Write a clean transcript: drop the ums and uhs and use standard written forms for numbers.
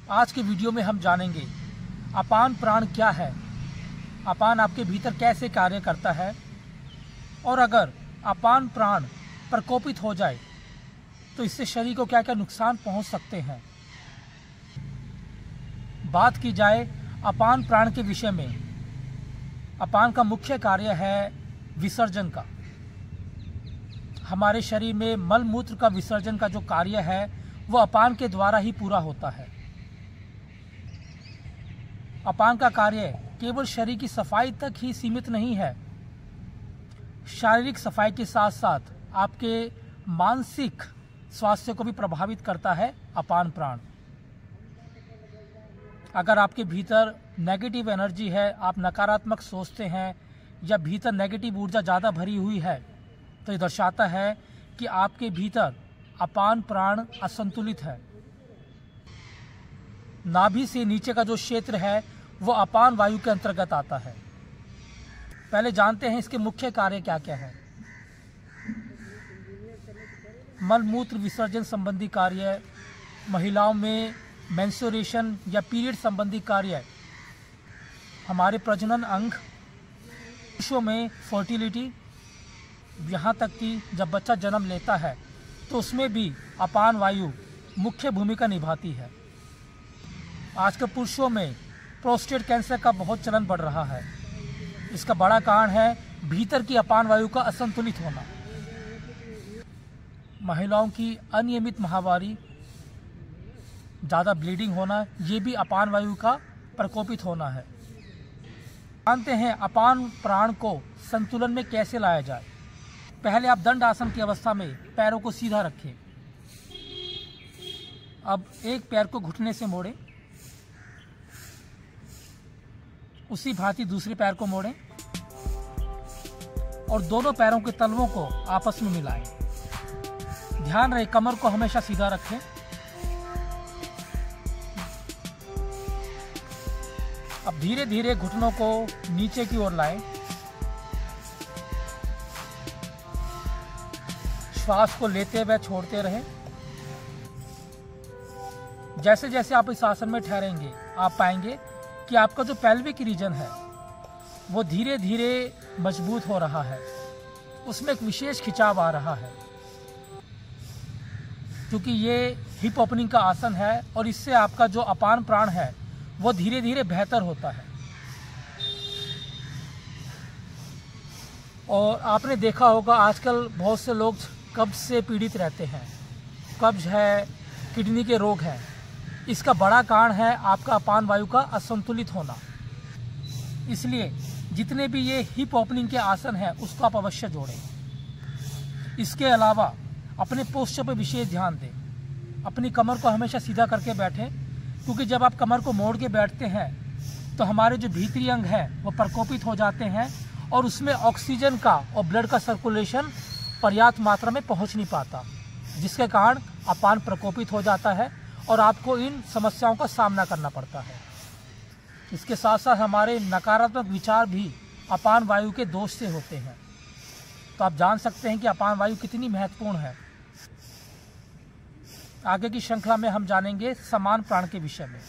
आज के वीडियो में हम जानेंगे अपान प्राण क्या है, अपान आपके भीतर कैसे कार्य करता है और अगर अपान प्राण प्रकोपित हो जाए तो इससे शरीर को क्या क्या नुकसान पहुंच सकते हैं। बात की जाए अपान प्राण के विषय में, अपान का मुख्य कार्य है विसर्जन का। हमारे शरीर में मल मूत्र का विसर्जन का जो कार्य है वो अपान के द्वारा ही पूरा होता है। अपान का कार्य केवल शरीर की सफाई तक ही सीमित नहीं है, शारीरिक सफाई के साथ साथ आपके मानसिक स्वास्थ्य को भी प्रभावित करता है अपान प्राण। अगर आपके भीतर नेगेटिव एनर्जी है, आप नकारात्मक सोचते हैं या भीतर नेगेटिव ऊर्जा ज़्यादा भरी हुई है तो ये दर्शाता है कि आपके भीतर अपान प्राण असंतुलित है। नाभि से नीचे का जो क्षेत्र है वो अपान वायु के अंतर्गत आता है। पहले जानते हैं इसके मुख्य कार्य क्या क्या है। मल मूत्र विसर्जन संबंधी कार्य, महिलाओं में मेंस्ट्रुएशन या पीरियड संबंधी कार्य, हमारे प्रजनन अंग, पुरुषों में फर्टिलिटी, यहाँ तक कि जब बच्चा जन्म लेता है तो उसमें भी अपान वायु मुख्य भूमिका निभाती है। आज के पुरुषों में प्रोस्टेट कैंसर का बहुत चलन बढ़ रहा है। इसका बड़ा कारण है भीतर की अपान वायु का असंतुलित होना। महिलाओं की अनियमित माहवारी, ज़्यादा ब्लीडिंग होना, ये भी अपान वायु का प्रकोपित होना है। जानते हैं अपान प्राण को संतुलन में कैसे लाया जाए। पहले आप दंड आसन की अवस्था में पैरों को सीधा रखें। अब एक पैर को घुटने से मोड़ें, उसी भांति दूसरे पैर को मोड़ें और दोनों पैरों के तलवों को आपस में मिलाएं। ध्यान रहे कमर को हमेशा सीधा रखें। अब धीरे धीरे घुटनों को नीचे की ओर लाएं। श्वास को लेते हुए छोड़ते रहें। जैसे जैसे आप इस आसन में ठहरेंगे आप पाएंगे कि आपका जो पेल्विक रीजन है वो धीरे धीरे मजबूत हो रहा है, उसमें एक विशेष खिंचाव आ रहा है, क्योंकि ये हिप ओपनिंग का आसन है और इससे आपका जो अपान प्राण है वो धीरे धीरे बेहतर होता है। और आपने देखा होगा आजकल बहुत से लोग कब्ज से पीड़ित रहते हैं, कब्ज है, किडनी के रोग हैं। इसका बड़ा कारण है आपका अपान वायु का असंतुलित होना। इसलिए जितने भी ये हिप ओपनिंग के आसन हैं उसको आप अवश्य जोड़ें। इसके अलावा अपने पोस्चर पर विशेष ध्यान दें। अपनी कमर को हमेशा सीधा करके बैठें, क्योंकि जब आप कमर को मोड़ के बैठते हैं तो हमारे जो भीतरी अंग हैं वो प्रकोपित हो जाते हैं और उसमें ऑक्सीजन का और ब्लड का सर्कुलेशन पर्याप्त मात्रा में पहुंच नहीं पाता, जिसके कारण अपान प्रकोपित हो जाता है और आपको इन समस्याओं का सामना करना पड़ता है। इसके साथ साथ हमारे नकारात्मक विचार भी अपान वायु के दोष से होते हैं। तो आप जान सकते हैं कि अपान वायु कितनी महत्वपूर्ण है। आगे की श्रृंखला में हम जानेंगे समान प्राण के विषय में।